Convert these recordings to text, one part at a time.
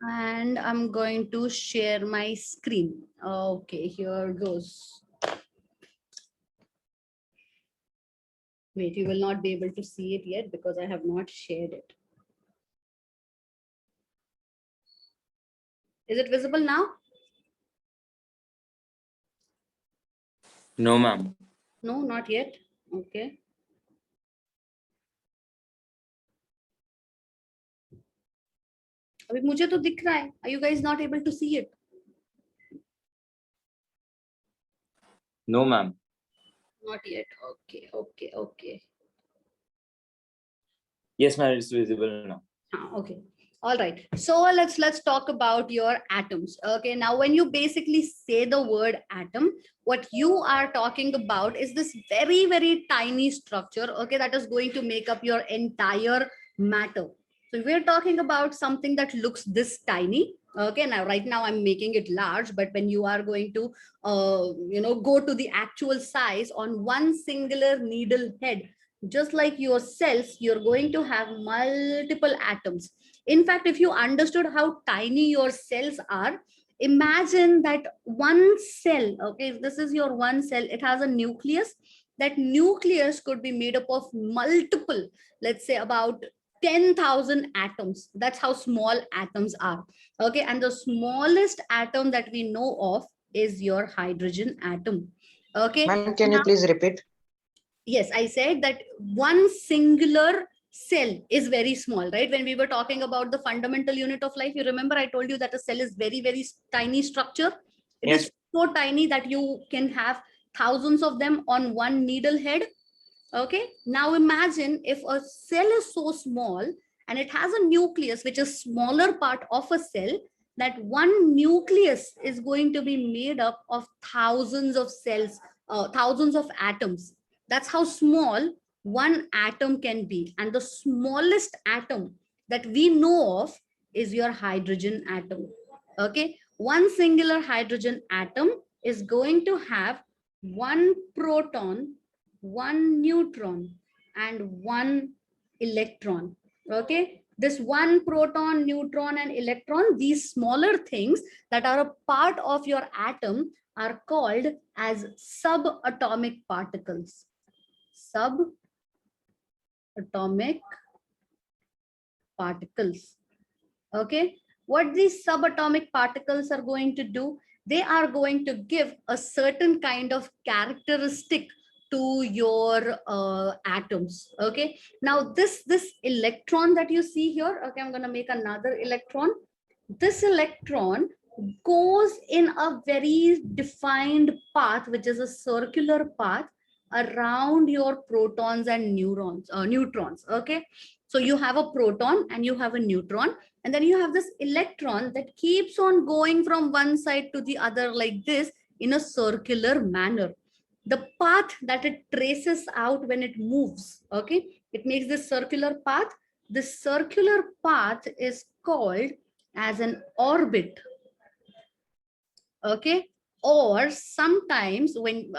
And I'm going to share my screen. Okay, here goes. Wait, you will not be able to see it yet because I have not shared it. Is it visible now? No, ma'am. No, not yet. Okay. अभी मुझे तो दिख रहा है. Are you guys not able to see it? No, ma'am. Not yet. Okay, okay, okay. Yes, ma'am, it's visible now. Okay. All right. So let's talk about your atoms. Okay. Now, when you basically say the word atom, what you are talking about is this very, very tiny structure. Okay, that is going to make up your entire matter. So we're talking about something that looks this tiny. Okay. Now, right now I'm making it large, but when you are going to, go to the actual size on one singular needle head, just like your cells, you're going to have multiple atoms. In fact, if you understood how tiny your cells are, imagine that one cell, okay, this is your one cell, it has a nucleus. That nucleus could be made up of multiple, let's say about 10,000 atoms. That's how small atoms are. Okay, and the smallest atom that we know of is your hydrogen atom. Okay. Ma'am, can you please repeat? Yes, I said that one singular cell is very small, right? When we were talking about the fundamental unit of life, you remember I told you that a cell is very, very tiny structure. It Yes. is so tiny that you can have thousands of them on one needle head. Okay. Now imagine if a cell is so small and it has a nucleus, which is smaller part of a cell, that one nucleus is going to be made up of thousands of cells, thousands of atoms. That's how small one atom can be. And the smallest atom that we know of is your hydrogen atom. Okay. One singular hydrogen atom is going to have one proton, one neutron, and one electron. Okay. This one proton, neutron, and electron, these smaller things that are a part of your atom are called as subatomic particles. Subatomic particles. Okay. What these subatomic particles are going to do, they are going to give a certain kind of characteristic to your atoms. Okay. Now this electron that you see here, okay, I'm going to make another electron. This electron goes in a very defined path, which is a circular path around your protons and neutrons. Okay. So you have a proton and you have a neutron, and then you have this electron that keeps on going from one side to the other like this in a circular manner. The path that it traces out when it moves, okay, it makes this circular path. This circular path is called as an orbit. Okay. Or sometimes when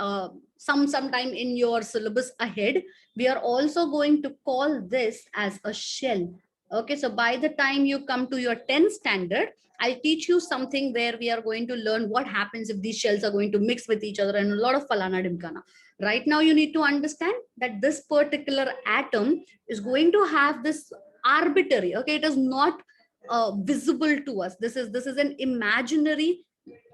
sometime in your syllabus ahead, we are also going to call this as a shell. Okay, so by the time you come to your 10th standard, I'll teach you something where we are going to learn what happens if these shells are going to mix with each other and a lot of falana dimkana. Right now, you need to understand that this particular atom is going to have this arbitrary, okay, it is not visible to us. This is an imaginary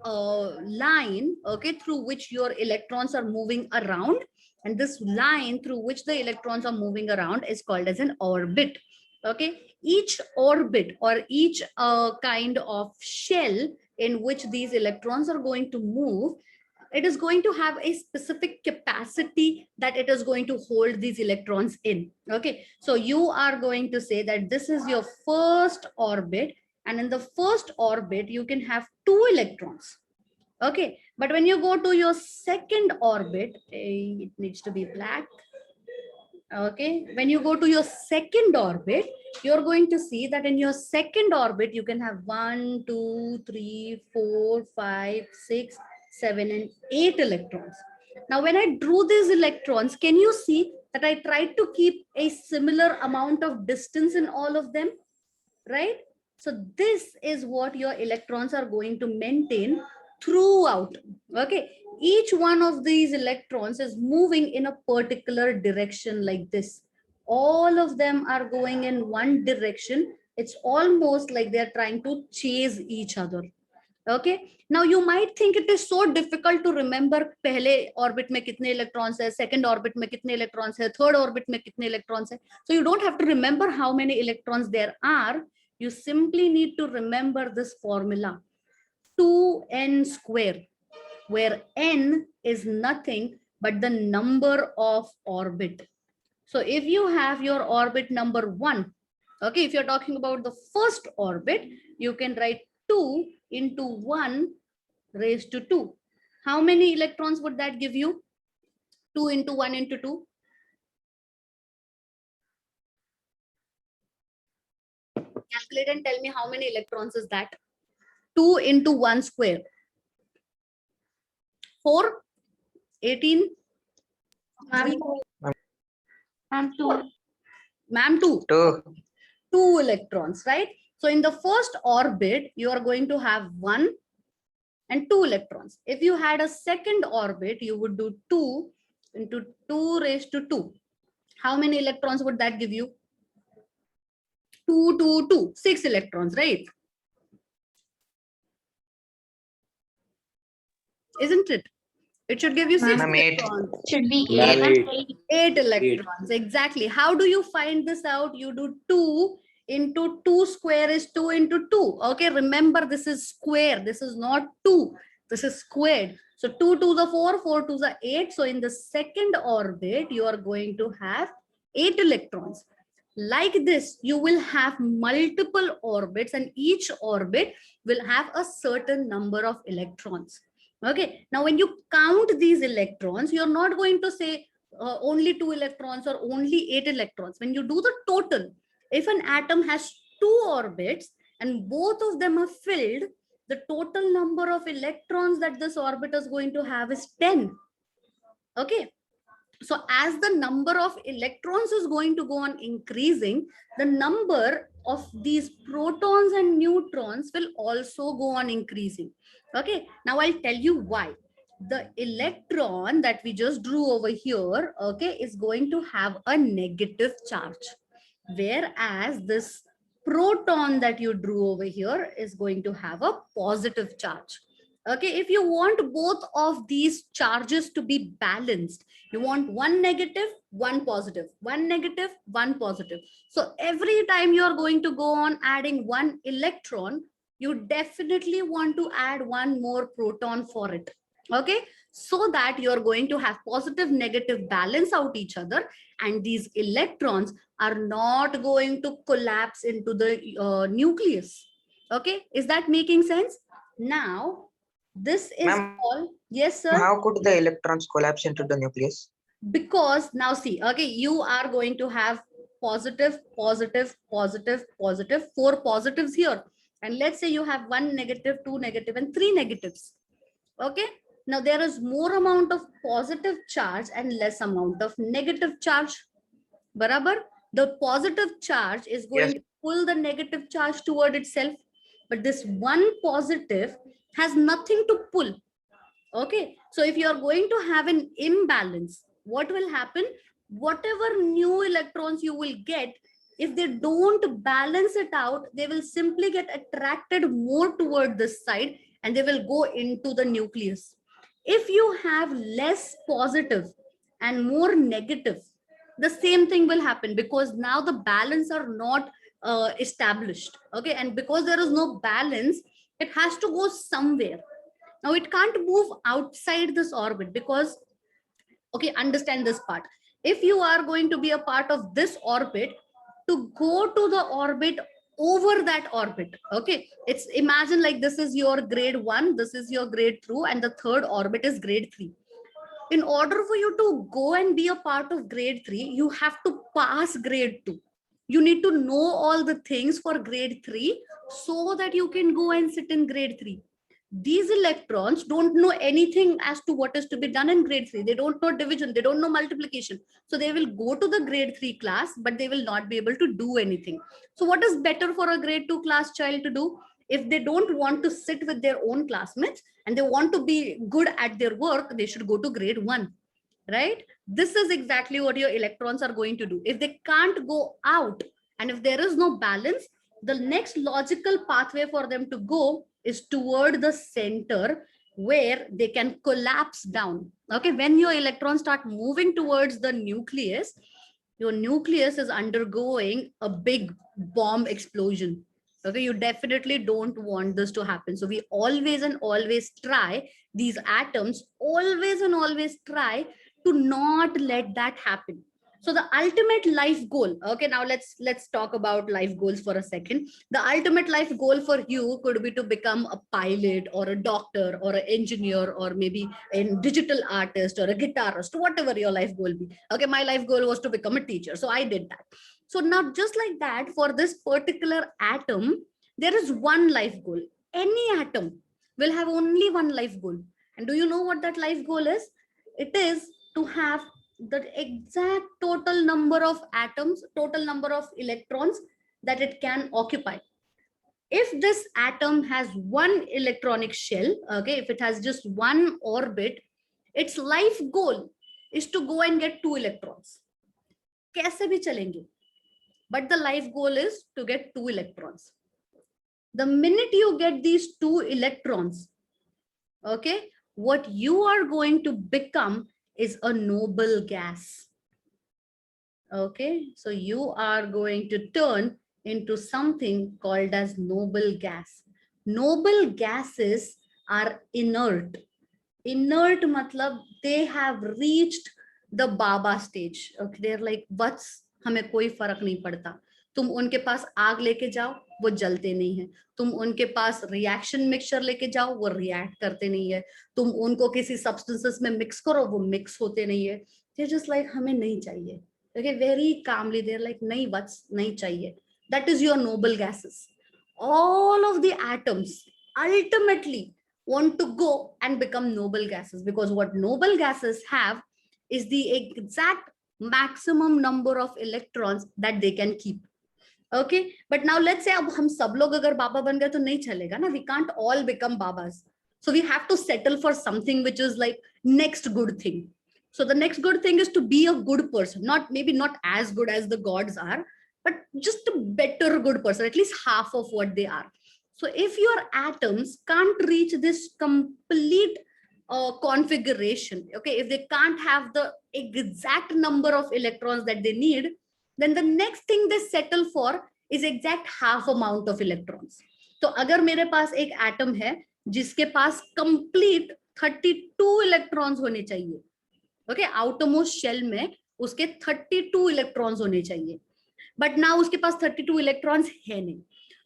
line, okay, through which your electrons are moving around, and this line through which the electrons are moving around is called as an orbit. Okay, each orbit or each kind of shell in which these electrons are going to move, it is going to have a specific capacity that it is going to hold these electrons in. Okay, so you are going to say that this is your first orbit, and in the first orbit you can have two electrons. Okay, but when you go to your second orbit, it needs to be black. Okay, when you go to your second orbit, you're going to see that in your second orbit you can have 1, 2, 3, 4, 5, 6, 7, and 8 electrons. Now when I drew these electrons, can you see that I tried to keep a similar amount of distance in all of them, right? So this is what your electrons are going to maintain throughout. Okay, each one of these electrons is moving in a particular direction like this. All of them are going in one direction. It's almost like they're trying to chase each other. Okay, now you might think it is so difficult to remember पहले orbit में कितने electrons है, second orbit में कितने electrons है, third orbit में कितने electrons है. So you don't have to remember how many electrons there are. You simply need to remember this formula, 2n square, where n is nothing but the number of orbit. So if you have your orbit number 1, okay, if you're talking about the first orbit, you can write 2 into 1 raised to 2. How many electrons would that give you? 2 into 1 into 2. Calculate and tell me how many electrons is that? 2 into 1 square. 4, 18. Ma'am, 2. Ma'am, 2. 2. 2 electrons, right? So in the first orbit, you are going to have 1 and 2 electrons. If you had a second orbit, you would do 2 into 2 raised to 2. How many electrons would that give you? 2, 2, 2, 6 electrons, right? Isn't it? It should give you 6 Ma'am, 8. electrons. Should be Ma'am, 8. 8 electrons, exactly. How do you find this out? You do 2 into 2 square is 2 into 2. Okay, remember this is square. This is not 2. This is squared. So 2 to the 4, 4 to the 8. So in the second orbit, you are going to have 8 electrons. Like this, you will have multiple orbits and each orbit will have a certain number of electrons. Okay, now when you count these electrons, you're not going to say only 2 electrons or only 8 electrons. When you do the total, if an atom has 2 orbits and both of them are filled, the total number of electrons that this orbit is going to have is 10. Okay, so as the number of electrons is going to go on increasing, the number of these protons and neutrons will also go on increasing. Okay, now I'll tell you why. The electron that we just drew over here, okay, is going to have a negative charge, whereas this proton that you drew over here is going to have a positive charge. Okay, if you want both of these charges to be balanced, you want one negative, one positive, one negative, one positive. So every time you are going to go on adding one electron, you definitely want to add one more proton for it. Okay, so that you're going to have positive negative balance out each other, and these electrons are not going to collapse into the nucleus. Okay, is that making sense? Now this is all. Yes, sir. How could the electrons collapse into the nucleus? Because now see, okay, you are going to have positive, positive, positive, positive, 4 positives here. And let's say you have 1 negative, 2 negative, and 3 negatives. Okay, now there is more amount of positive charge and less amount of negative charge. Barabar, the positive charge is going to pull the negative charge toward itself, but this one positive has nothing to pull. Okay, so if you are going to have an imbalance, what will happen? Whatever new electrons you will get, if they don't balance it out, they will simply get attracted more toward this side and they will go into the nucleus. If you have less positive and more negative, the same thing will happen, because now the balance are not established. Okay, and because there is no balance, it has to go somewhere. Now it can't move outside this orbit because, okay, understand this part. If you are going to be a part of this orbit, to go to the orbit over that orbit, okay, it's imagine like this is your grade 1, this is your grade 2, and the third orbit is grade 3. In order for you to go and be a part of grade 3, you have to pass grade 2. You need to know all the things for grade 3 so that you can go and sit in grade 3. These electrons don't know anything as to what is to be done in grade 3. They don't know division, they don't know multiplication. So they will go to the grade 3 class, but they will not be able to do anything. So what is better for a grade 2 class child to do? If they don't want to sit with their own classmates and they want to be good at their work, they should go to grade 1, right? This is exactly what your electrons are going to do. If they can't go out and if there is no balance, the next logical pathway for them to go is toward the center where they can collapse down. Okay, when your electrons start moving towards the nucleus, your nucleus is undergoing a big bomb explosion. Okay, you definitely don't want this to happen. So we always and always try, these atoms always and always try to not let that happen. So the ultimate life goal, okay, now let's talk about life goals for a second. The ultimate life goal for you could be to become a pilot or a doctor or an engineer or maybe a digital artist or a guitarist, whatever your life goal be. Okay, my life goal was to become a teacher, so I did that. So now just like that, for this particular atom, there is one life goal. Any atom will have only one life goal. And do you know what that life goal is? It is to have the exact total number of atoms, total number of electrons that it can occupy. If this atom has one electronic shell, okay, if it has just one orbit, its life goal is to go and get 2 electrons. Kaise bhi chalenge. But the life goal is to get 2 electrons. The minute you get these 2 electrons, okay, what you are going to become is a noble gas. Okay, so you are going to turn into something called as noble gas. Noble gases are inert. Inert matlab they have reached the Baba stage. Okay, they're like, what's हमें कोई फर्क नहीं पड़ता. तुम उनके पास आग लेके जाओ, वो जलते नहीं है. तुम उनके पास रिएक्शन मिक्सचर लेके जाओ, वो रिएक्ट करते नहीं है. तुम उनको किसी सब्सटेंसेस में मिक्स करो, वो मिक्स होते नहीं है. They're just like, हमें नहीं चाहिए. Okay, very calmly they're like, नहीं what's नहीं चाहिए. That is your noble gases. All of the atoms ultimately want to go and become noble gases, because what noble gases have is the exact maximum number of electrons that they can keep. Okay, but now let's say अब हम सब लोग अगर बाबा बन गए तो नहीं चलेगा ना. We can't all become babas. So we have to settle for something which is like next good thing. So the next good thing is to be a good person, maybe not as good as the gods are, but just a better good person, at least half of what they are. So if your atoms can't reach this complete configuration, okay, if they can't have the exact number of electrons that they need, then the next thing they settle for is exact half amount of electrons. तो अगर मेरे पास एक atom है जिसके पास complete 32 electrons होने चाहिए, okay, outermost shell में उसके 32 electrons होने चाहिए, but now उसके पास 32 electrons है नहीं.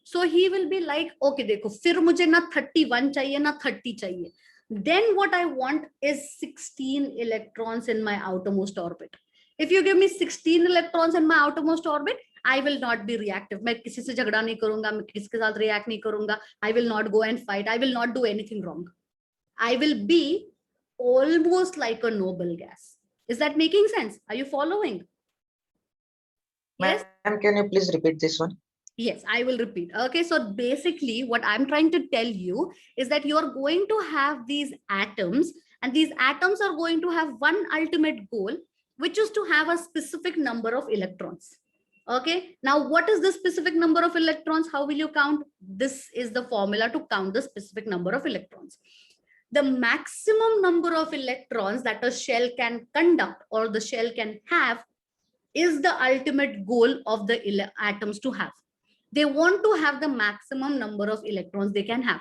So he will be like, okay, देखो फिर मुझे ना 31 चाहिए ना 30 चाहिए. Then what I want is 16 electrons in my outermost orbit. If you give me 16 electrons in my outermost orbit, I will not be reactive. मैं किसी से झगड़ा नहीं करूंगा, मैं किसी के साथ react नहीं करूंगा. I will not go and fight. I will not do anything wrong. I will be almost like a noble gas. Is that making sense? Are you following? Yes. Ma'am, can you please repeat this one? Yes, I will repeat. Okay, so basically what I'm trying to tell you is that you're going to have these atoms, and these atoms are going to have one ultimate goal, which is to have a specific number of electrons. Okay, now what is the specific number of electrons? How will you count? This is the formula to count the specific number of electrons. The maximum number of electrons that a shell can conduct or the shell can have is the ultimate goal of the atoms to have. They want to have the maximum number of electrons they can have.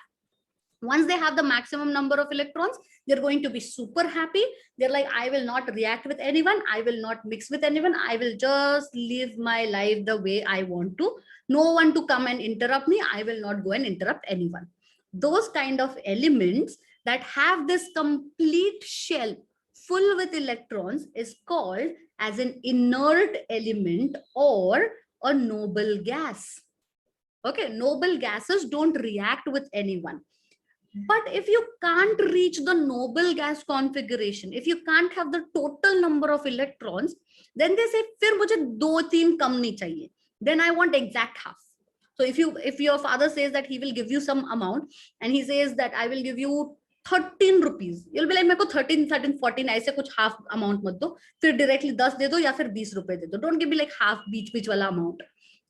Once they have the maximum number of electrons, they're going to be super happy. They're like, I will not react with anyone. I will not mix with anyone. I will just live my life the way I want to. No one to come and interrupt me. I will not go and interrupt anyone. Those kind of elements that have this complete shell full with electrons is called as an inert element or a noble gas. Okay, noble gases don't react with anyone. But if you can't reach the noble gas configuration, if you can't have the total number of electrons, then they say, फिर मुझे 2-3 कम नहीं चाहिए. Then I want exact half. So if your father says that he will give you some amount and he says that I will give you 13 rupees, you'll be like, मेरे को 13, 14 ऐसे कुछ half amount मत दो, फिर directly 10 दे दो या फिर 20 रुपए दे दो. Don't give me like half बीच वाला amount.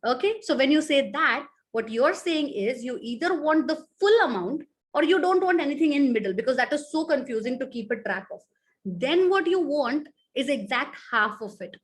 Okay, so when you say that, what you're saying is you either want the full amount or you don't want anything in middle, because that is so confusing to keep a track of. Then what you want is exact half of it.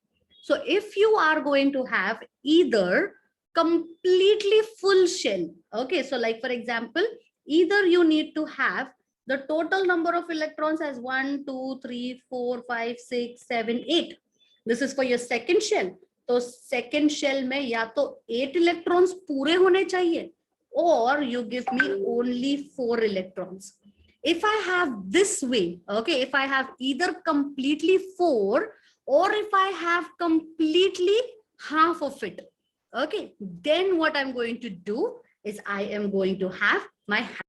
So if you are going to have either completely full shell, okay, so like for example, either you need to have the total number of electrons as 1, 2, 3, 4, 5, 6, 7, 8. This is for your second shell. तो second shell में या तो 8 electrons पूरे होने चाहिए, or you give me only 4 electrons. If I have this way, okay, if I have either completely 4 or if I have completely half of it, okay, then what I'm going to do is I am going to have my half.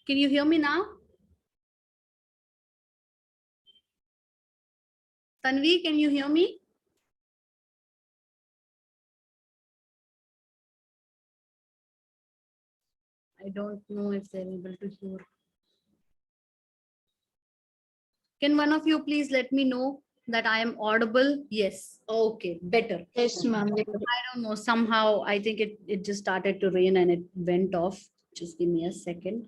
Can you hear me now? Tanvi, can you hear me? I don't know if they're able to hear. Can one of you please let me know that I am audible? Yes. Okay, better. Yes, ma'am. I don't know. Somehow I think it just started to rain and it went off. Just give me a second.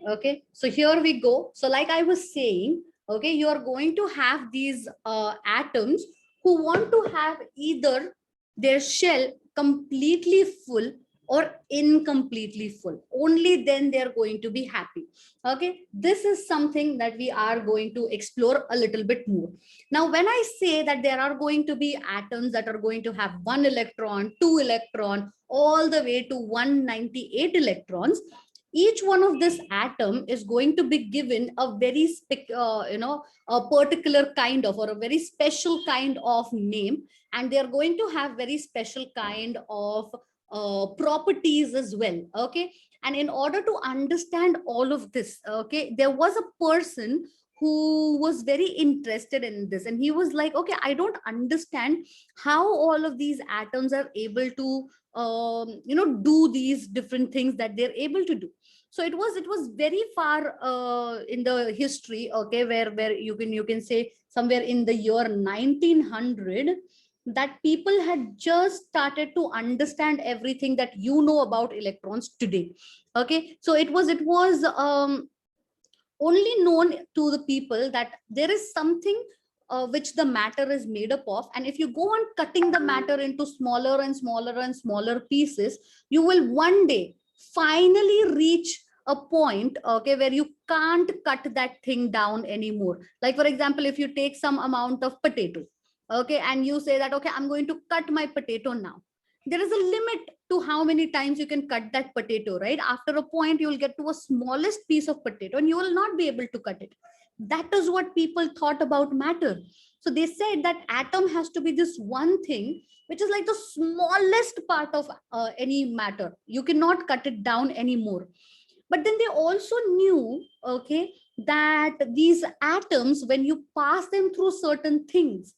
Okay, so here we go. So like I was saying, okay, you are going to have these atoms who want to have either their shell completely full or incompletely full. Only then they're going to be happy. Okay, this is something that we are going to explore a little bit more. Now, when I say that there are going to be atoms that are going to have 1 electron, 2 electron, all the way to 198 electrons, each one of this atom is going to be given a very a particular kind of, or a very special kind of name, and they are going to have very special kind of properties as well. Okay, and in order to understand all of this, okay, there was a person who was very interested in this, and he was like, okay, I don't understand how all of these atoms are able to do these different things that they're able to do. So it was very far in the history, okay, where you can say somewhere in the year 1900, that people had just started to understand everything that you know about electrons today. Okay, so it was only known to the people that there is something which the matter is made up of, and if you go on cutting the matter into smaller and smaller and smaller pieces, you will one day finally reach a point, okay, where you can't cut that thing down anymore. Like for example, if you take some amount of potato, okay, and you say that, okay, I'm going to cut my potato now, there is a limit to how many times you can cut that potato, right? After a point, you will get to a smallest piece of potato and you will not be able to cut it. That is what people thought about matter. So they said that atom has to be this one thing which is like the smallest part of any matter. You cannot cut it down anymore. But then they also knew, okay, that these atoms, when you pass them through certain things,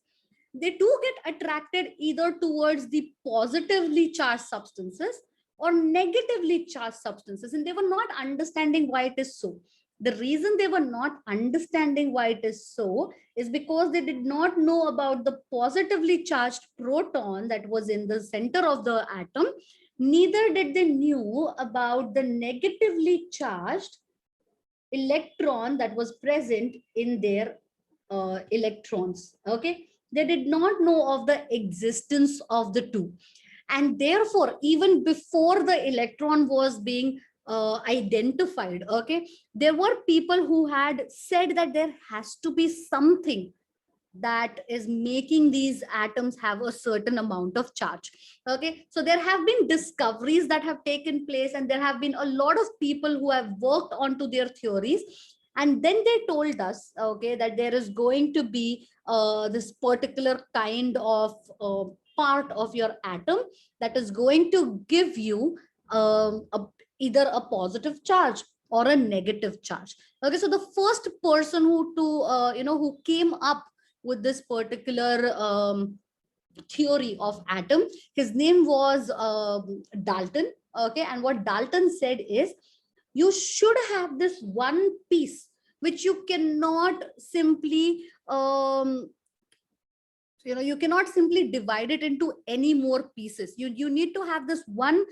they do get attracted either towards the positively charged substances or negatively charged substances, and they were not understanding why it is so. The reason they were not understanding why it is so is because they did not know about the positively charged proton that was in the center of the atom. Neither did they knew about the negatively charged electron that was present in their electrons. Okay, they did not know of the existence of the two, and therefore even before the electron was being identified, okay, there were people who had said that there has to be something that is making these atoms have a certain amount of charge. Okay, so there have been discoveries that have taken place, and there have been a lot of people who have worked onto their theories, and then they told us, okay, that there is going to be this particular kind of part of your atom that is going to give you either a positive charge or a negative charge. Okay, so the first person who came up with this particular theory of atom, his name was Dalton. Okay, and what Dalton said is, you should have this one piece which you cannot simply you cannot simply divide it into any more pieces. You need to have this one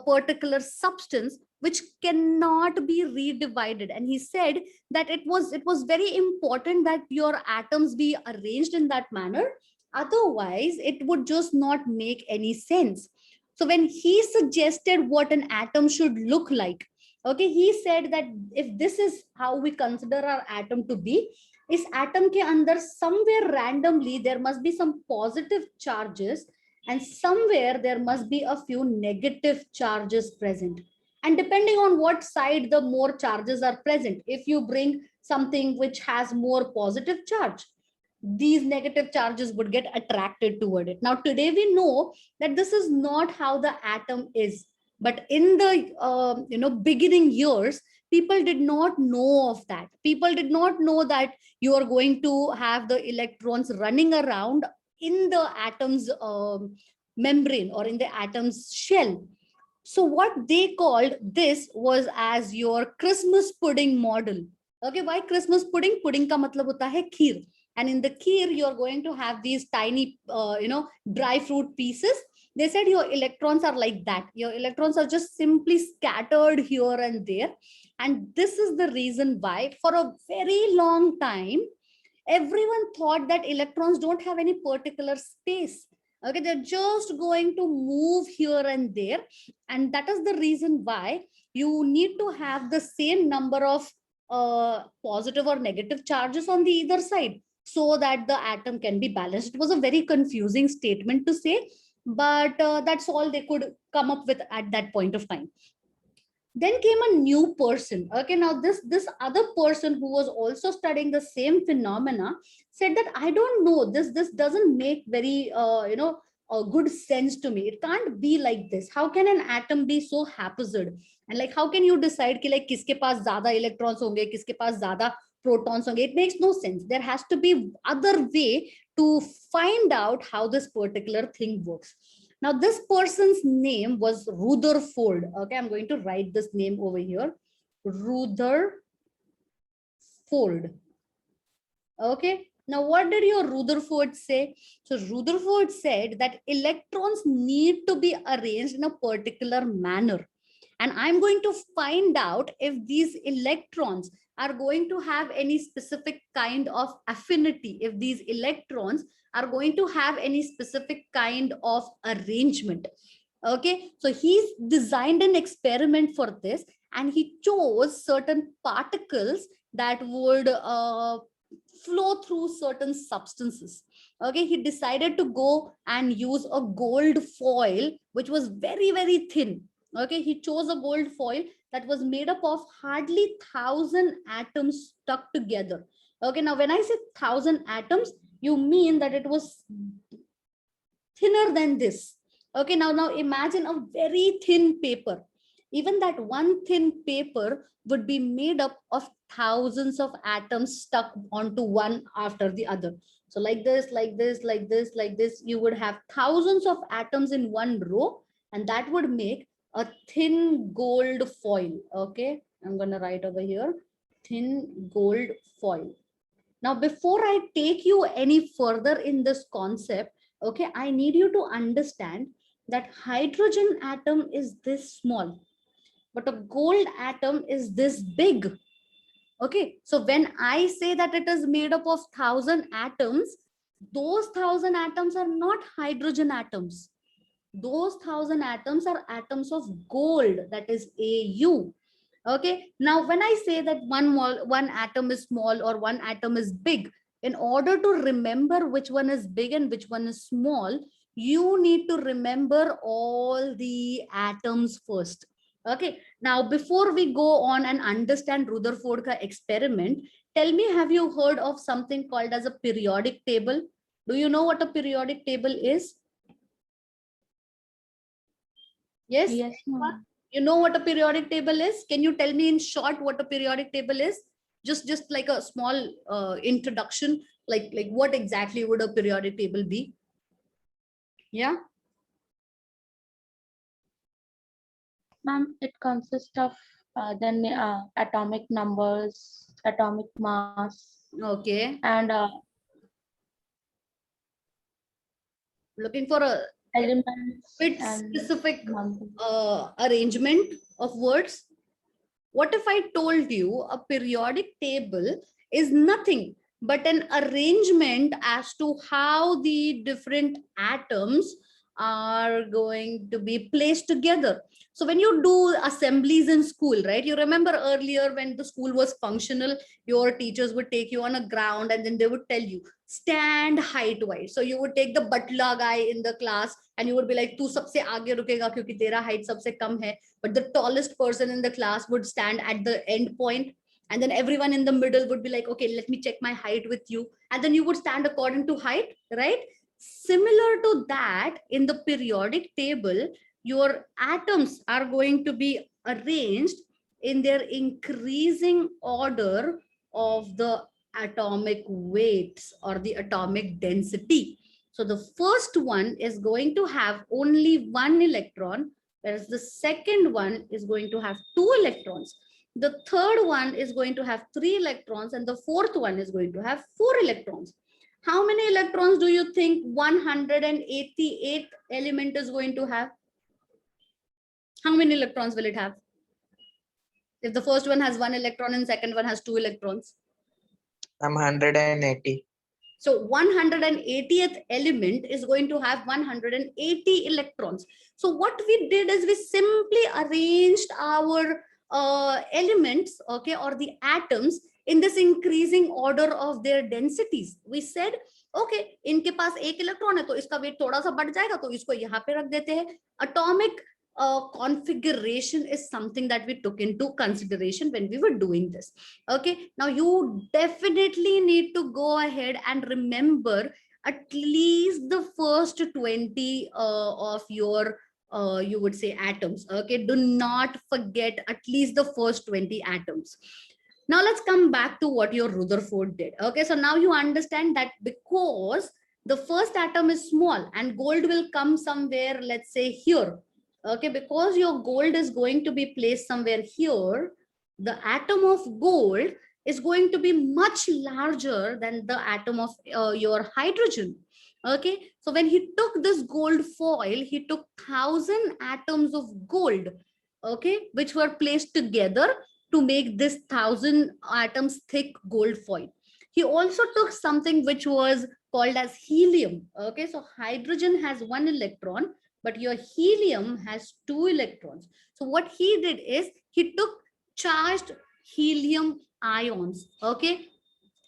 particular substance which cannot be redivided. And he said that it was very important that your atoms be arranged in that manner, otherwise it would just not make any sense. So when he suggested what an atom should look like, okay, he said that if this is how we consider our atom to be, इस atom के अंदर somewhere randomly there must be some positive charges, and somewhere there must be a few negative charges present. And depending on what side the more charges are present, if you bring something which has more positive charge, these negative charges would get attracted toward it. Now today we know that this is not how the atom is, but in the beginning years, people did not know of that. People did not know that you are going to have the electrons running around in the atom's membrane or in the atom's shell. So what they called this was as your Christmas pudding model. Okay, why Christmas pudding? Pudding ka matlab hota hai kheer. And in the kheer, you're going to have these tiny, dry fruit pieces. They said your electrons are like that. Your electrons are just simply scattered here and there. And this is the reason why for a very long time, everyone thought that electrons don't have any particular space. Okay, they're just going to move here and there. And that is the reason why you need to have the same number of positive or negative charges on the either side, so that the atom can be balanced. It was a very confusing statement to say, but that's all they could come up with at that point of time. Then came a new person. Okay, now this other person who was also studying the same phenomena said that I don't know, this doesn't make very a good sense to me. It can't be like this. How can an atom be so haphazard? And like, how can you decide ki like kiske paas zyada electrons honge, kiske paas zyada protons honge? It makes no sense. There has to be other way to find out how this particular thing works. Now, this person's name was Rutherford. Okay, I'm going to write this name over here. Rutherford. Okay, now what did your Rutherford say? So Rutherford said that electrons need to be arranged in a particular manner. And I'm going to find out if these electrons are going to have any specific kind of affinity, if these electrons are going to have any specific kind of arrangement. Okay, so he's designed an experiment for this, and he chose certain particles that would flow through certain substances. Okay, he decided to go and use a gold foil, which was very, very thin. Okay, he chose a gold foil that was made up of hardly 1,000 atoms stuck together. Okay, now when I say 1,000 atoms, you mean that it was thinner than this. Okay, now imagine a very thin paper. Even that one thin paper would be made up of thousands of atoms stuck onto one after the other. So like this, like this, like this, like this, you would have thousands of atoms in one row, and that would make a thin gold foil. Okay, I'm going to write over here, thin gold foil. Now, before I take you any further in this concept, okay, I need you to understand that hydrogen atom is this small, but a gold atom is this big. Okay, so when I say that it is made up of 1,000 atoms, those 1,000 atoms are not hydrogen atoms. Those 1,000 atoms are atoms of gold, that is Au. Okay, now when I say that one atom is small or one atom is big, In order to remember which one is big and which one is small, you need to remember all the atoms first. Okay, now before we go on and understand Rutherford ka experiment, tell me, have you heard of something called as a periodic table? Do you know what a periodic table is? Yes? Yes, ma'am. You know what a periodic table is? Can you tell me in short what a periodic table is? Just like a small introduction, like what exactly would a periodic table be? Yeah. Ma'am, it consists of atomic numbers, atomic mass, Okay. and Looking for a elements bit and specific numbers. arrangement of words. What if I told you a periodic table is nothing but an arrangement as to how the different atoms are going to be placed together? So when you do assemblies in school, right? You remember earlier when the school was functional, your teachers would take you on a ground and then they would tell you, stand height wise. So you would take the butler guy in the class and you would be like, tu sabse aage rukega kyunki tera height sabse kam hai. But the tallest person in the class would stand at the end point, and then everyone in the middle would be like, okay, let me check my height with you, and then you would stand according to height, right? Similar to that, in the periodic table, your atoms are going to be arranged in their increasing order of the atomic weights or the atomic density. So the first one is going to have only one electron, whereas the second one is going to have 2 electrons. The third one is going to have 3 electrons, and the fourth one is going to have 4 electrons. How many electrons do you think 188th element is going to have? How many electrons will it have? If the first one has 1 electron and second one has 2 electrons. I'm 180. So 180th element is going to have 180 electrons. So what we did is we simply arranged our elements, okay, or the atoms in this increasing order of their densities. We said, okay, इनके पास 1 electron है तो इसका weight थोड़ा सा बढ़ जाएगा तो इसको यहाँ पे रख देते हैं. Atomic configuration is something that we took into consideration when we were doing this. Okay, now you definitely need to go ahead and remember at least the first 20 of your you would say atoms. Okay, do not forget at least the first 20 atoms. Now let's come back to what your Rutherford did. Okay, so now you understand that because the first atom is small and gold will come somewhere, let's say here. Okay, because your gold is going to be placed somewhere here, the atom of gold is going to be much larger than the atom of your hydrogen. Okay, so when he took this gold foil, he took 1,000 atoms of gold, okay, which were placed together to make this 1,000 atoms thick gold foil. He also took something which was called as helium. Okay, so hydrogen has 1 electron, but your helium has 2 electrons. So what he did is he took charged helium ions, okay,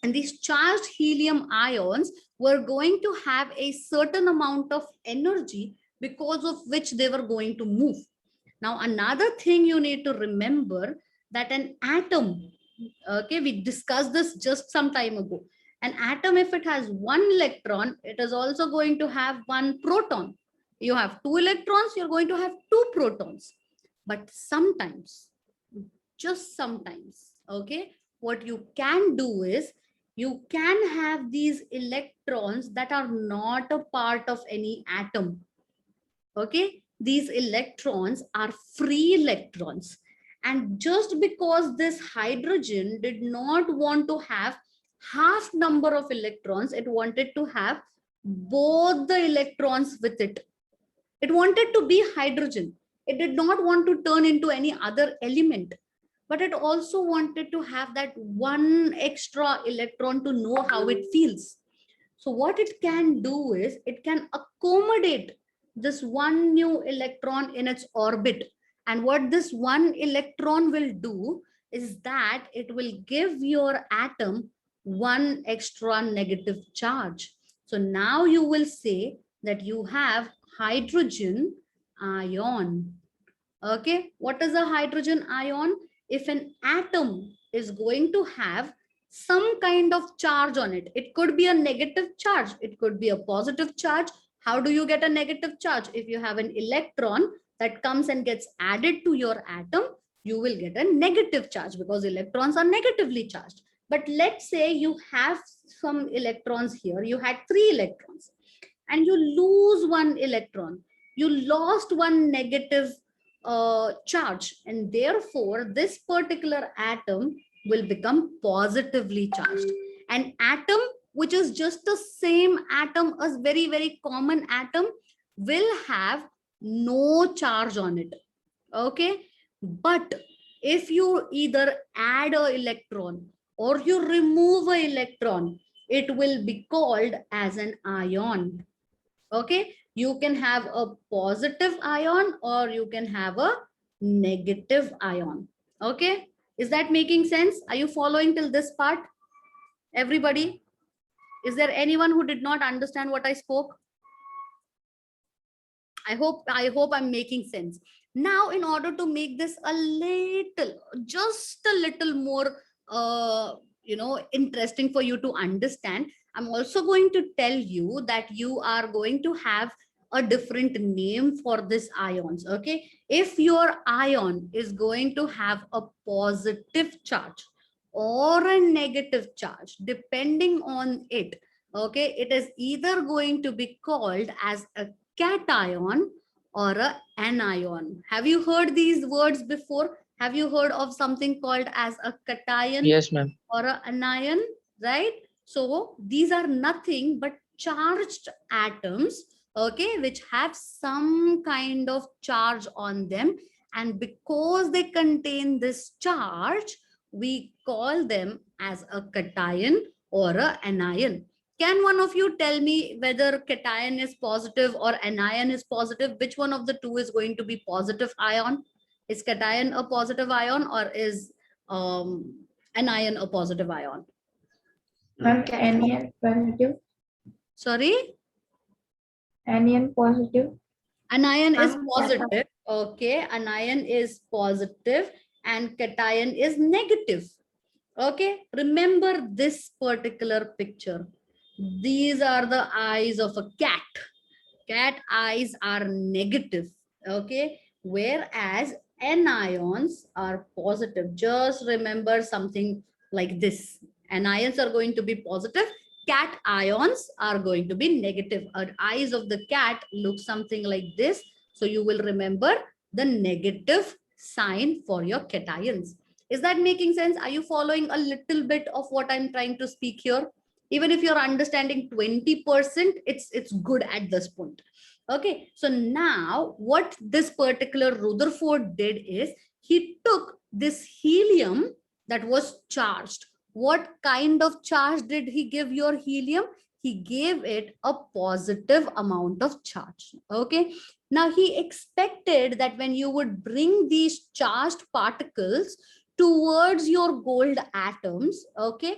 and these charged helium ions were going to have a certain amount of energy because of which they were going to move. Now another thing you need to remember, that an atom, okay, we discussed this just some time ago, an atom, if it has 1 electron, it is also going to have 1 proton. You have 2 electrons, you're going to have 2 protons. But sometimes, just sometimes, okay, what you can do is you can have these electrons that are not a part of any atom. Okay, these electrons are free electrons, and just because this hydrogen did not want to have half number of electrons, it wanted to have both the electrons with it. It wanted to be hydrogen. It did not want to turn into any other element, but it also wanted to have that 1 extra electron to know how it feels. So what it can do is it can accommodate this 1 new electron in its orbit. And what this 1 electron will do is that it will give your atom one extra negative charge. So now you will say that you have hydrogen ion. Okay, what is a hydrogen ion? If an atom is going to have some kind of charge on it, it could be a negative charge, it could be a positive charge. How do you get a negative charge? If you have an electron that comes and gets added to your atom, you will get a negative charge because electrons are negatively charged. But let's say you have some electrons here, you had 3 electrons and you lose 1 electron, you lost 1 negative charge, and therefore this particular atom will become positively charged. An atom which is just the same atom, a very common atom, will have no charge on it. Okay, but if you either add an electron or you remove an electron, it will be called as an ion. Okay, you can have a positive ion or you can have a negative ion. Okay, is that making sense? Are you following till this part, everybody? Is there anyone who did not understand what I spoke? I hope I'm making sense. Now, in order to make this a little, just a little more interesting for you to understand, I'm also going to tell you that you are going to have a different name for this ions. Okay, if your ion is going to have a positive charge or a negative charge, depending on it, okay, it is either going to be called as a cation or a anion. Have you heard these words before? Have you heard of something called as a cation Yes, ma'am. or a anion, right? So these are nothing but charged atoms, okay, which have some kind of charge on them. And because they contain this charge, we call them as a cation or a anion. Can one of you tell me whether cation is positive or anion is positive? Which one of the two is going to be positive ion? Is cation a positive ion or is anion a positive ion? Ma'am, anion positive. Sorry? Anion positive. Anion is Ma'am, positive. Okay, anion is positive and cation is negative. Okay, remember this particular picture. These are the eyes of a cat. Cat eyes are negative. Okay, whereas anions are positive. Just remember something like this. Anions are going to be positive. Cat ions are going to be negative. Eyes of the cat look something like this. So you will remember the negative sign for your cations. Is that making sense? Are you following a little bit of what I'm trying to speak here? Even if you're understanding 20%, it's good at this point. Okay, so now what this particular Rutherford did is he took this helium that was charged. What kind of charge did he give your helium? He gave it a positive amount of charge. Okay, now he expected that when you would bring these charged particles towards your gold atoms, okay,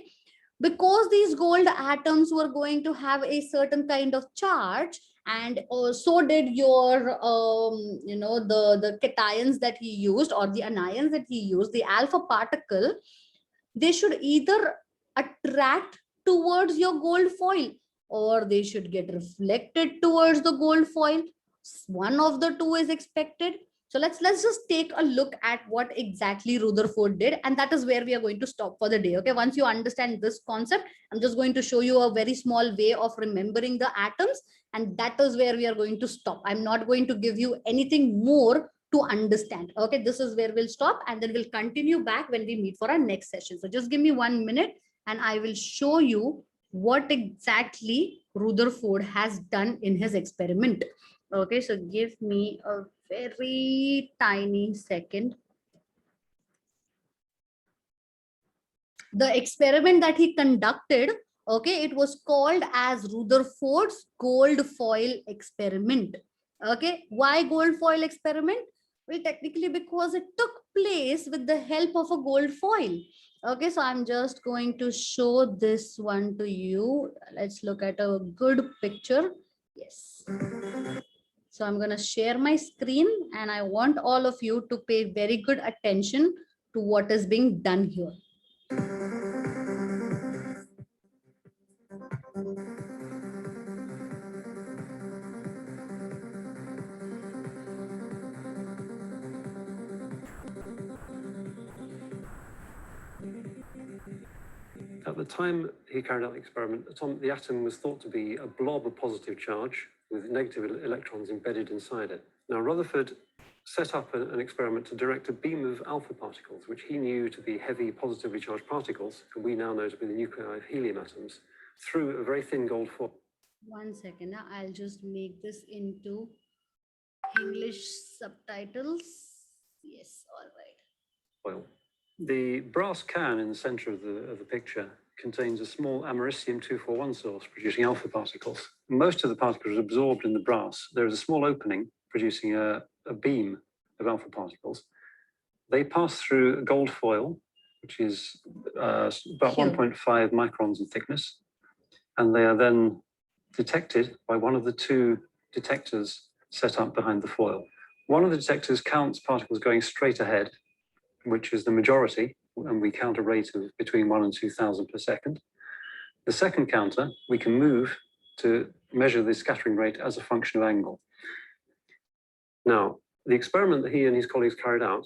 because these gold atoms were going to have a certain kind of charge, and so did your the cations that he used or the anions that he used, the alpha particle, they should either attract towards your gold foil or they should get reflected towards the gold foil. One of the two is expected. So let's just take a look at what exactly Rutherford did, and that is where we are going to stop for the day. Okay, once you understand this concept, I'm just going to show you a very small way of remembering the atoms, and that is where we are going to stop. I'm not going to give you anything more to understand. Okay, this is where we'll stop, and then we'll continue back when we meet for our next session. So just give me 1 minute and I will show you what exactly Rutherford has done in his experiment. Okay, so give me a very tiny second. The experiment that he conducted, okay, it was called as Rutherford's gold foil experiment. Okay, why gold foil experiment? Well, technically because it took place with the help of a gold foil. Okay, so I'm just going to show this one to you. Let's look at a good picture. Yes. So I'm going to share my screen and I want all of you to pay very good attention to what is being done here. At the time he carried out the experiment, the atom was thought to be a blob of positive charge with negative electrons embedded inside it. Now, Rutherford set up an experiment to direct a beam of alpha particles, which he knew to be heavy positively charged particles, and we now know to be the nuclei of helium atoms, through a very thin gold foil. 1 second. I'll just make this into English subtitles. Yes, all right. Oil. The brass can in the center of the picture contains a small americium-241 source producing alpha particles. Most of the particles are absorbed in the brass. There is a small opening producing a beam of alpha particles. They pass through a gold foil, which is about 1.5 microns in thickness, and they are then detected by one of the two detectors set up behind the foil. One of the detectors counts particles going straight ahead, which is the majority, and we count a rate of between 1 and 2,000 per second. The second counter, we can move to measure the scattering rate as a function of angle. Now, the experiment that he and his colleagues carried out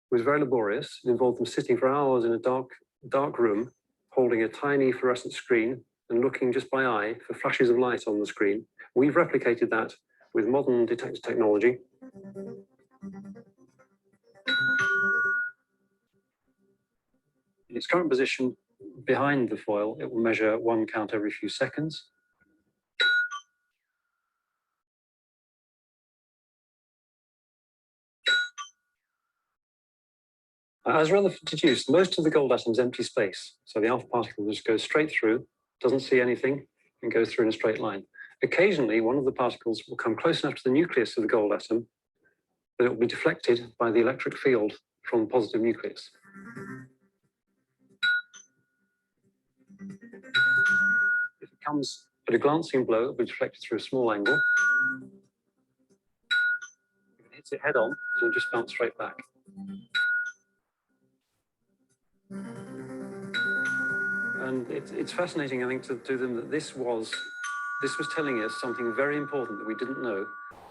was very laborious. It involved them sitting for hours in a dark room, holding a tiny fluorescent screen and looking just by eye for flashes of light on the screen. We've replicated that with modern detector technology. In its current position behind the foil, it will measure one count every few seconds. As Rutherford deduced, most of the gold atom is empty space. So the alpha particle just goes straight through, doesn't see anything, and goes through in a straight line. Occasionally, one of the particles will come close enough to the nucleus of the gold atom that it will be deflected by the electric field from the positive nucleus. If it comes at a glancing blow, it will be deflected through a small angle. If it hits it head on, it will just bounce straight back. And it's fascinating, I think, to them that this was telling us something very important that we didn't know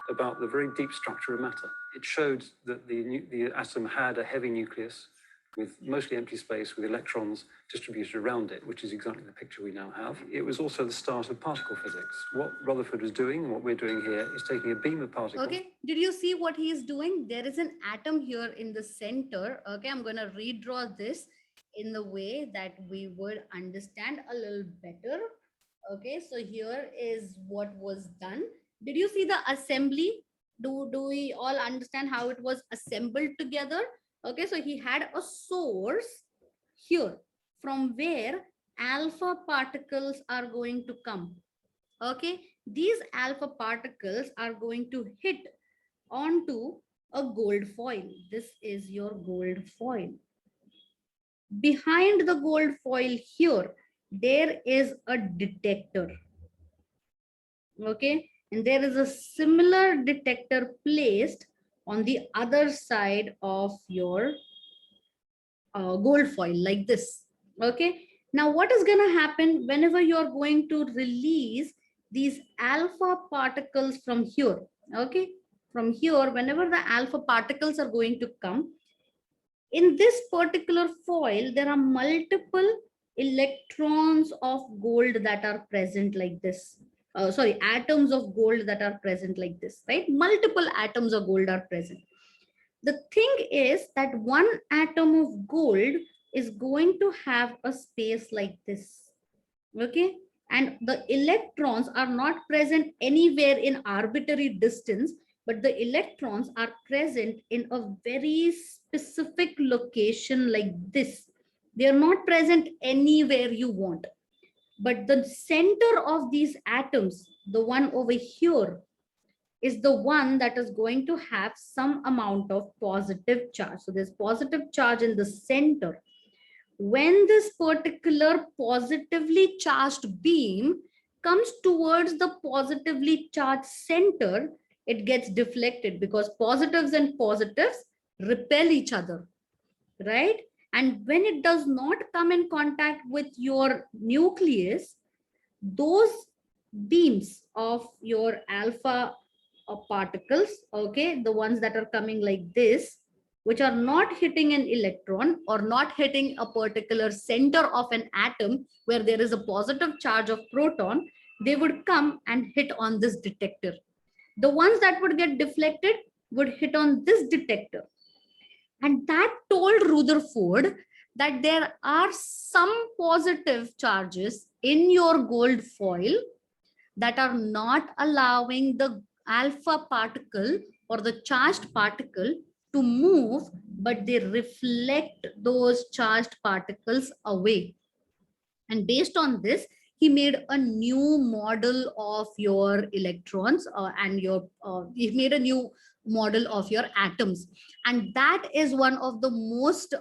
about the very deep structure of matter. It showed that the atom had a heavy nucleus with mostly empty space with electrons distributed around it, which is exactly the picture we now have. It was also the start of particle physics. What Rutherford was doing, what we're doing here, is taking a beam of particles. Okay, did you see what he is doing? There is an atom here in the center. Okay, I'm going to redraw this in the way that we would understand a little better. Okay, so here is what was done. Did you see the assembly? Do we all understand how it was assembled together? Okay, so he had a source here from where alpha particles are going to come. Okay, these alpha particles are going to hit onto a gold foil. This is your gold foil. Behind the gold foil here, there is a detector. Okay, and there is a similar detector placed on the other side of your gold foil like this. Okay, now what is going to happen whenever you're going to release these alpha particles from here? Okay, from here, whenever the alpha particles are going to come, in this particular foil, there are multiple electrons of gold that are present like this. Sorry, atoms of gold that are present like this, right? Multiple atoms of gold are present. The thing is that one atom of gold is going to have a space like this. Okay, and the electrons are not present anywhere in arbitrary distance, but the electrons are present in a very specific location like this. They are not present anywhere you want, but the center of these atoms, the one over here, is the one that is going to have some amount of positive charge. So there's positive charge in the center. when this particular positively charged beam comes towards the positively charged center, it gets deflected because positives and positives repel each other, right? And when it does not come in contact with your nucleus, those beams of your alpha particles, okay, the ones that are coming like this, which are not hitting an electron or not hitting a particular center of an atom where there is a positive charge of proton, they would come and hit on this detector. The ones that would get deflected would hit on this detector. And that told Rutherford that there are some positive charges in your gold foil that are not allowing the alpha particle or the charged particle to move, but they reflect those charged particles away. And based on this, he made a new model of your electrons he made a new model of your atoms. And that is one of the most,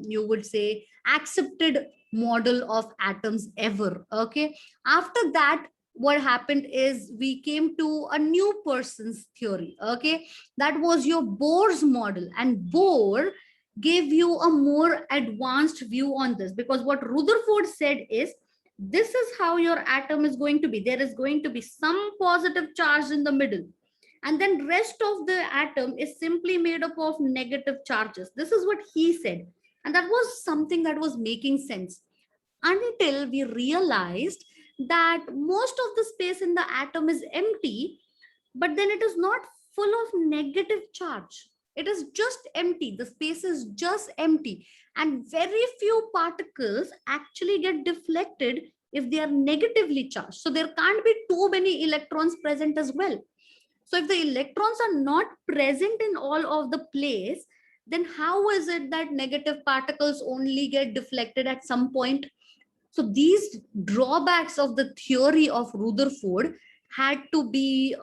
you would say, accepted model of atoms ever. Okay. After that, what happened is we came to a new person's theory. Okay. That was your Bohr's model. And Bohr gave you a more advanced view on this, because what Rutherford said is, this is how your atom is going to be. There is going to be some positive charge in the middle, and then rest of the atom is simply made up of negative charges. This is what he said. And that was something that was making sense until we realized that most of the space in the atom is empty, but then it is not full of negative charge. It is just empty. The space is just empty. And very few particles actually get deflected if they are negatively charged. So there can't be too many electrons present as well. So if the electrons are not present in all of the place, then how is it that negative particles only get deflected at some point? So these drawbacks of the theory of Rutherford had to be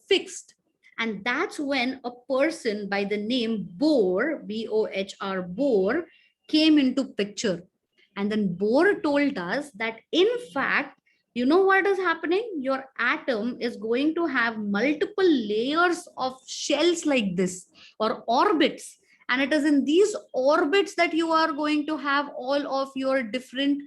fixed. And that's when a person by the name Bohr, B-O-H-R, Bohr, came into picture. And then Bohr told us that in fact, you know what is happening? Your atom is going to have multiple layers of shells like this, or orbits. And it is in these orbits that you are going to have all of your different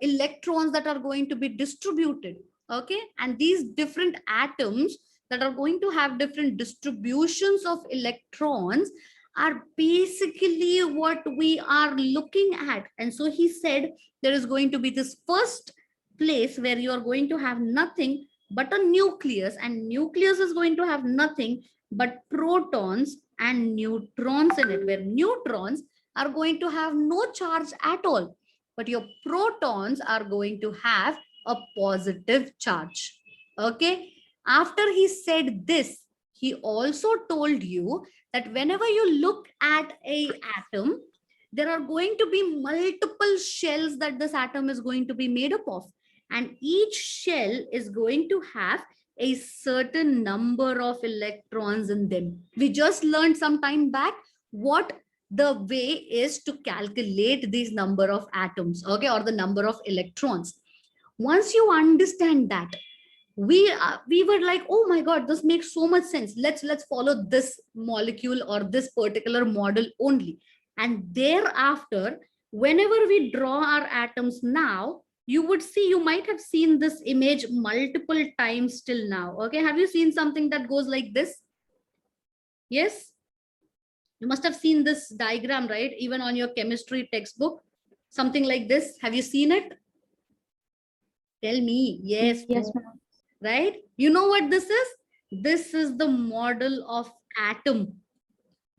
electrons that are going to be distributed. Okay. And these different atoms that are going to have different distributions of electrons are basically what we are looking at. And so he said there is going to be this first place where you are going to have nothing but a nucleus, and nucleus is going to have nothing but protons and neutrons in it, where neutrons are going to have no charge at all, but your protons are going to have a positive charge. Okay. After he said this, he also told you that whenever you look at an atom, there are going to be multiple shells that this atom is going to be made up of. And each shell is going to have a certain number of electrons in them. We just learned some time back what the way is to calculate these number of atoms, okay, or the number of electrons. Once you understand that, we were like, oh my God, this makes so much sense. Let's follow this molecule or this particular model only. And thereafter, whenever we draw our atoms now, you would see, you might have seen this image multiple times till now. Okay, have you seen something that goes like this? Yes, you must have seen this diagram, right? Even on your chemistry textbook, something like this. Have you seen it? Tell me. Yes. Yes, ma'am. Right? You know what this is? This is the model of atom.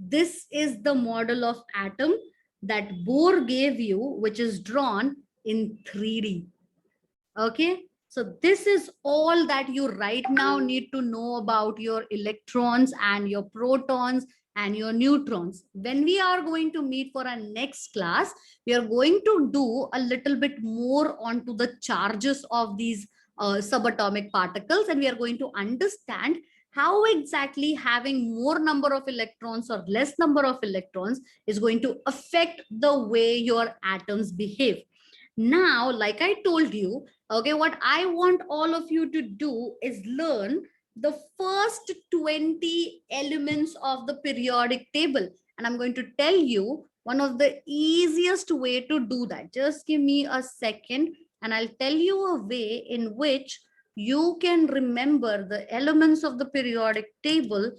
This is the model of atom that Bohr gave you, which is drawn in 3D. Okay. So this is all that you right now need to know about your electrons and your protons and your neutrons. When we are going to meet for our next class, we are going to do a little bit more onto the charges of these subatomic particles, and we are going to understand how exactly having more number of electrons or less number of electrons is going to affect the way your atoms behave. Now, like I told you, okay, what I want all of you to do is learn the first 20 elements of the periodic table. And I'm going to tell you one of the easiest way to do that. Just give me a second and I'll tell you a way in which you can remember the elements of the periodic table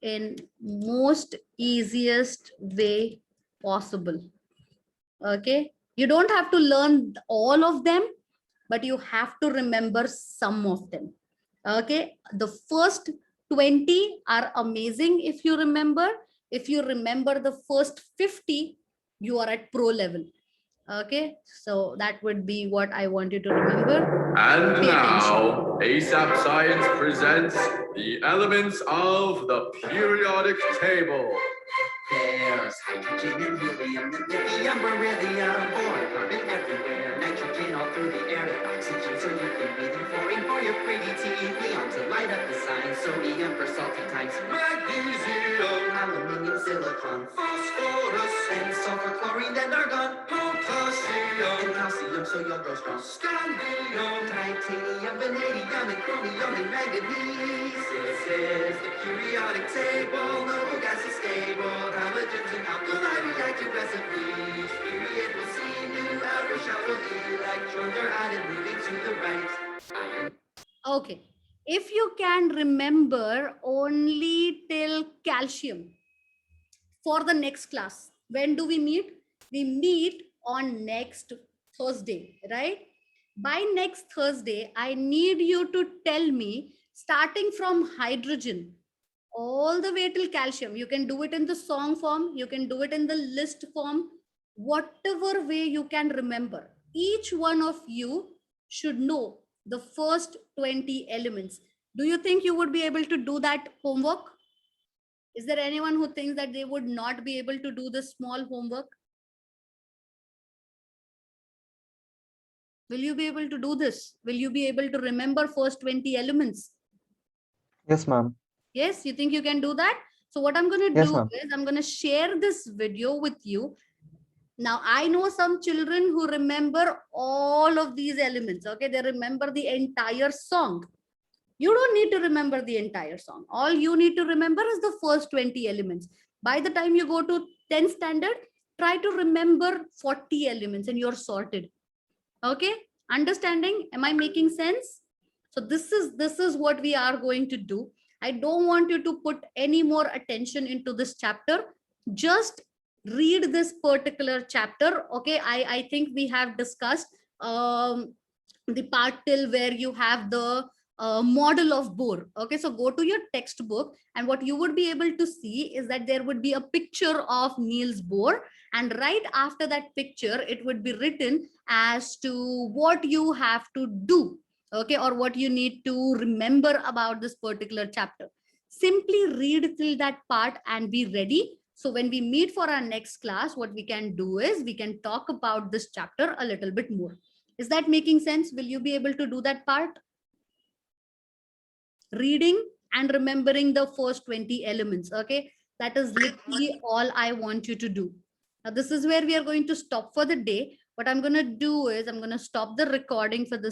in most easiest way possible. Okay, you don't have to learn all of them, but you have to remember some of them. Okay, the first 20 are amazing if you remember. If you remember the first 50, you are at pro level. Okay, so that would be what I want you to remember. And Pay now, ASAP Science presents the elements of the periodic table. There's hydrogen and helium and lithium, beryllium, boron, carbon everywhere, nitrogen all through the air, and oxygen so you can breathe, and fluorine for your pretty teeth, neon to light up the sign, sodium for salty times, magnesium, aluminium, silicon, phosphorus, and sulfur, chlorine, and argon, potassium, and calcium so you'll grow strong, scandium, titanium, vanadium, and chromium, and manganese. This is the periodic table, no gas is stable. Halogens and alkali reactive recipes. Period will see new outer shell will be electrons are added moving to the right. Iron. Okay, if you can remember only till calcium for the next class, when do we meet? We meet on next Thursday, right? By next Thursday, I need you to tell me, starting from hydrogen all the way till calcium. You can do it in the song form, you can do it in the list form, whatever way you can remember. Each one of you should know the first 20 elements. Do you think you would be able to do that homework? Is there anyone who thinks that they would not be able to do this small homework? Will you be able to do this? Will you be able to remember first 20 elements? Yes, ma'am. Yes, you think you can do that? So what I'm going to Yes, do ma'am. is I'm going to share this video with you. Now, I know some children who remember all of these elements. Okay, they remember the entire song. You don't need to remember the entire song. All you need to remember is the first 20 elements. By the time you go to 10th standard, try to remember 40 elements and you're sorted. Okay, understanding? Am I making sense? So this is what we are going to do. I don't want you to put any more attention into this chapter. Just read this particular chapter. Okay, I think we have discussed the part till where you have the model of Bohr. Okay, so go to your textbook and what you would be able to see is that there would be a picture of Niels Bohr, and right after that picture it would be written as to what you have to do, okay, or what you need to remember about this particular chapter. Simply read till that part and be ready. So when we meet for our next class, what we can do is we can talk about this chapter a little bit more. Is that making sense? Will you be able to do that part? Reading and remembering the first 20 elements. Okay, that is literally all I want you to do. Now this is where we are going to stop for the day. What I'm going to do is I'm going to stop the recording for this